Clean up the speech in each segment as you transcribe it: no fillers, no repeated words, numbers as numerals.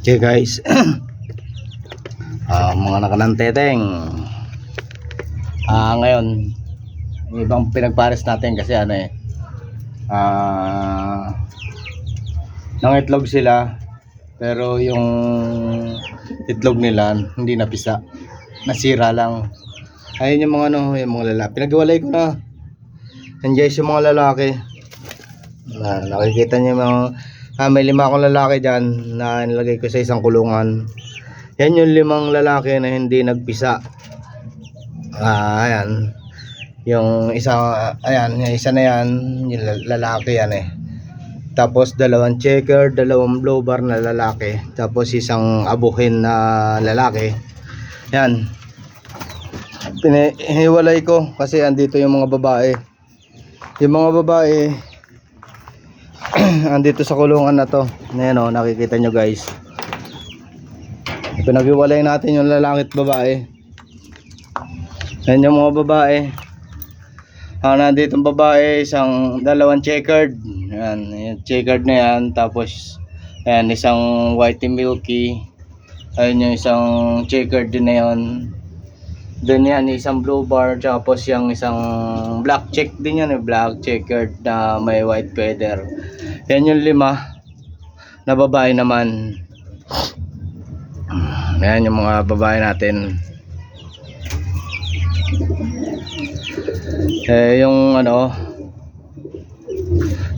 Okay guys, mga nakananteteng, ngayon ibang pinagpares natin kasi nangitlog sila pero yung itlog nila hindi napisa, nasira lang. Ayun yung mga yung mga lalaki, pinagwalay ko na. Nandiyan yung mga lalaki, nakikita niyo mga may 5 akong lalaki dyan na nilagay ko sa isang kulungan. Yan yung 5 lalaki na hindi nagpisa. Ayan. Yung isa, ayan, yung isa na yan, yung lalaki yan eh. Tapos 2 checker, 2 blue bar na lalaki. Tapos isang abuhin na lalaki. Yan. Hiniwalay ko kasi andito yung mga babae. Yung mga babae andito sa kulungan na to. Ayan o, nakikita nyo guys. Pinaghiwalay natin yung lalaki at babae. Ayan yung mga babae. Nandito ang babae, 2 checkered. Ayan, yung checkered na yan. Tapos ayan, isang whitey milky. Ayan yung isang checkered din na yun. Doon yan, isang blue bar. Tapos yung isang black check din yan, black checkered na may white feather. Yan yung 5 na babae naman. Yan yung mga babae natin. Yung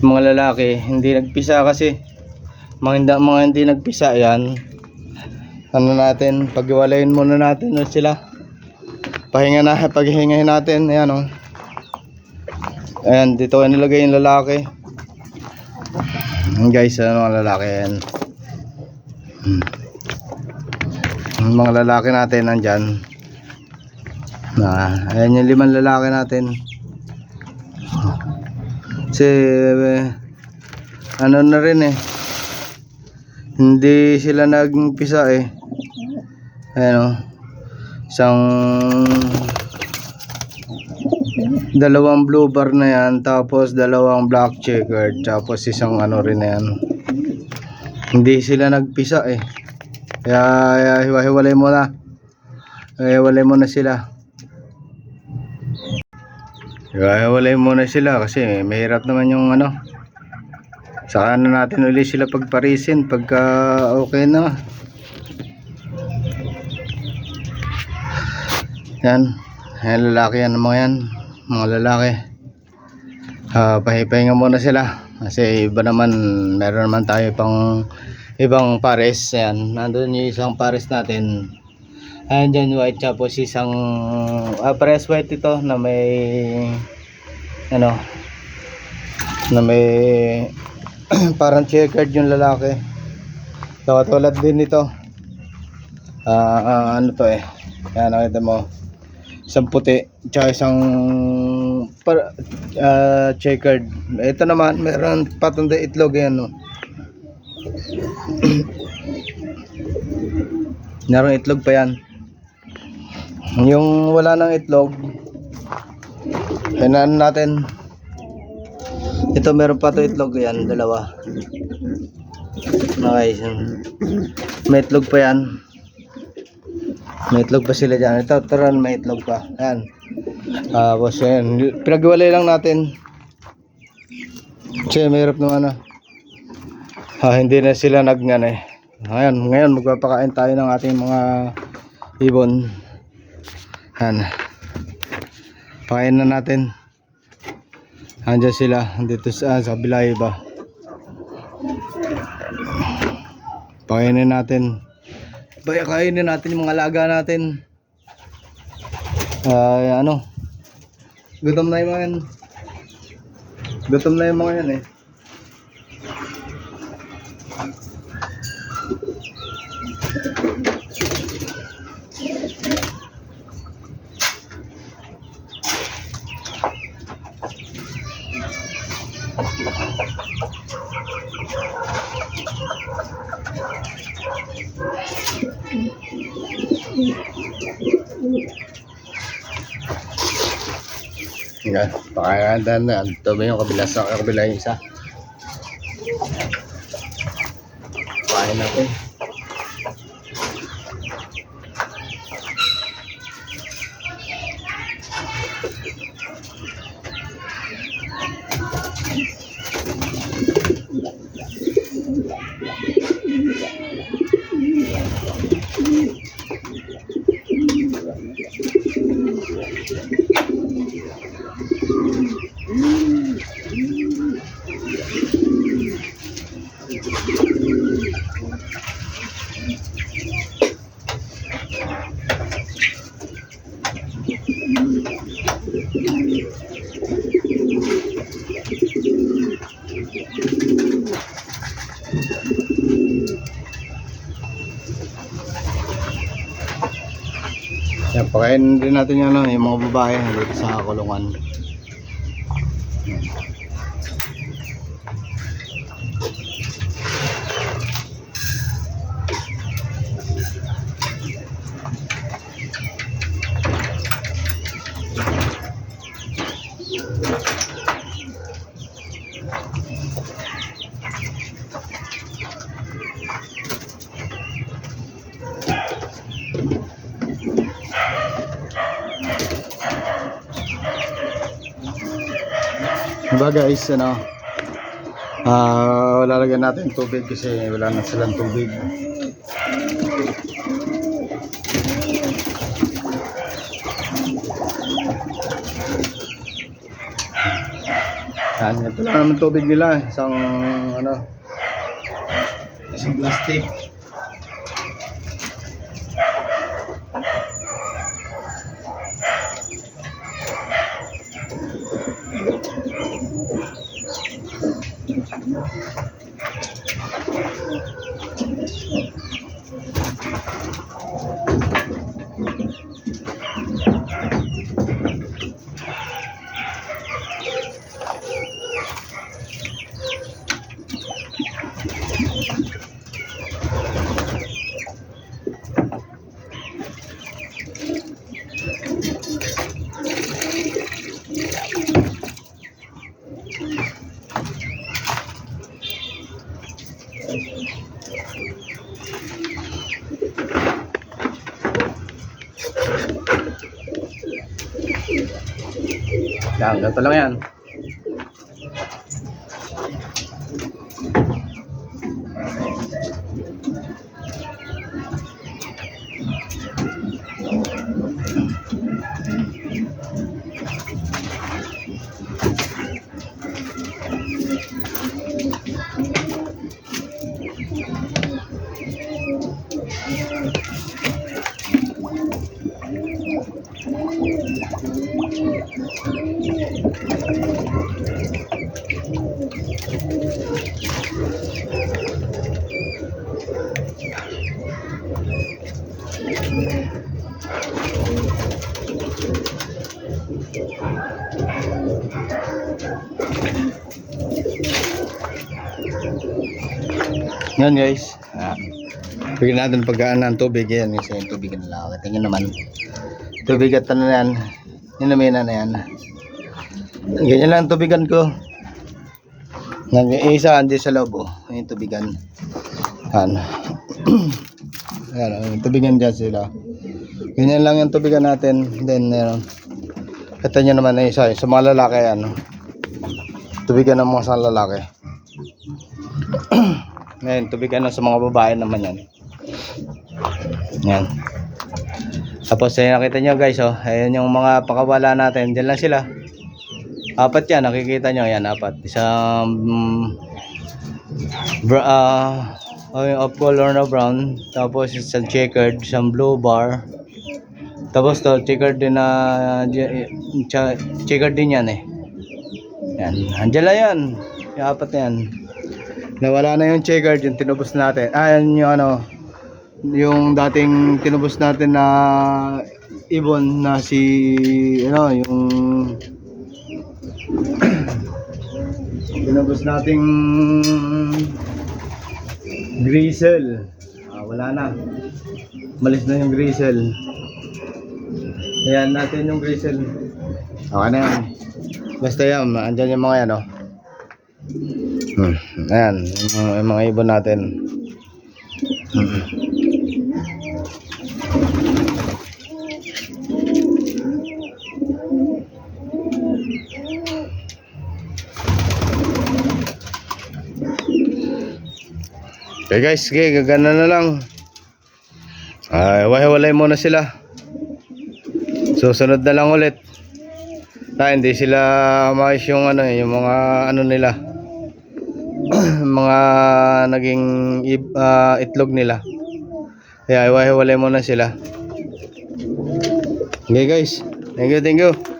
mga lalaki hindi nagpisa kasi mga hindi nagpisa yan. Natin, paghiwalayin muna natin sila. Paghingahin natin. Ayan o. Ayan, dito ko nilagay yung lalaki. Guys, mga lalaki yan. Mga lalaki natin nandyan. Ayan yung 5 lalaki natin. Kasi na rin eh, hindi sila nagpisa eh. Ayan o, isang 2 blue bar na yan, tapos 2 black checkered, tapos isang rin na yan. Hindi sila nagpisa eh, kaya hiwa-hiwalay mo na. Hiwalay mo na sila. Hiwalay mo na sila kasi mahirap naman yung saka natin ulit sila pagparisin pagka okay na. Yan, lalaki yan, mga lalaki. Pahipahinga muna sila kasi iba naman, meron naman tayo pang ibang pares. Yan, nandun yung isang pares natin. Ayan dyan, white, tapos isang pares white ito na may na may parang checkered yung lalaki. Tulad din ito. To eh. Yan, nakita mo. Isang puti, tsaka isang checkered. Ito naman, meron patong itlog yan, no. Meron itlog pa yan. Yung wala nang itlog, hinaan natin. Ito meron pa to itlog yan, 2. Okay, may itlog pa yan. May itlog pa sila dyan. Ito, taran, may itlog pa. Ayan. Tapos yan, pinagwalay lang natin. Kasi mahirap naman hindi na sila eh. Ayan, ngayon magpapakain tayo ng ating mga ibon. Ayan. Pakain na natin. Andiyan sila, dito sa kabila iba. Pakainin natin. Kainin natin yung mga alaga natin. Gutom na yung mga yan. Gutom na yung mga yan eh. Yan, pakaganda na. Ito ba yung kabila sa kabila yung isa? Pakain natin. Yan, pakainin din natin yung, ano, yung mga babae dito sa kulungan. Diba guys, ano, lalagyan natin tubig kasi wala na silang tubig. Yan, ito lang naman tubig nila, isang ano, isang plastic. Yan, ganito lang yan. Yan guys, bigyan natin pagkaan ng tubig. Yan isa yung tubig nila. Tingnan naman tubig at ano yan, inuminan na yan. Ganyan lang tubigan ko. Nag-iisa andi sa loob, oh. Yung tubigan. Yan. Yan, tubigan dyan sila. Ganyan lang yung tubigan natin. Then ito nyo naman na isa sa mga lalaki yan. Tubigan ng mga sa lalaki. Ngayon, tubigan na sa mga babae naman yan. Yan. Tapos nakita nyo guys, oh, ayan yung mga pakawala natin. Diyan lang sila. Apat yan, nakikita nyo. Yan, apat. Isang off color na brown. Tapos isang checkered, isang blue bar. Tapos to, checkered din na checkered din yan eh. Yan, andyan lang yan. Yung apat na yan. Nawala na yung checkered, yung tinubos natin. Yan yung ano, yung dating tinubos natin na ibon na si ano, yung tinubos nating grisel. Wala na. Malis na yung grisel. Ayan natin yung grisel. Okay na yan. Basta yan, andyan yung mga yan, oh. Ayan, yung mga ibon natin. Okay guys, okay, gagana na lang. Ay, walay muna sila. Susunod na lang ulit. Hindi sila maayos yung ano, yung mga ano nila. Mga naging itlog nila. Kaya walay muna sila. Okay guys. Thank you.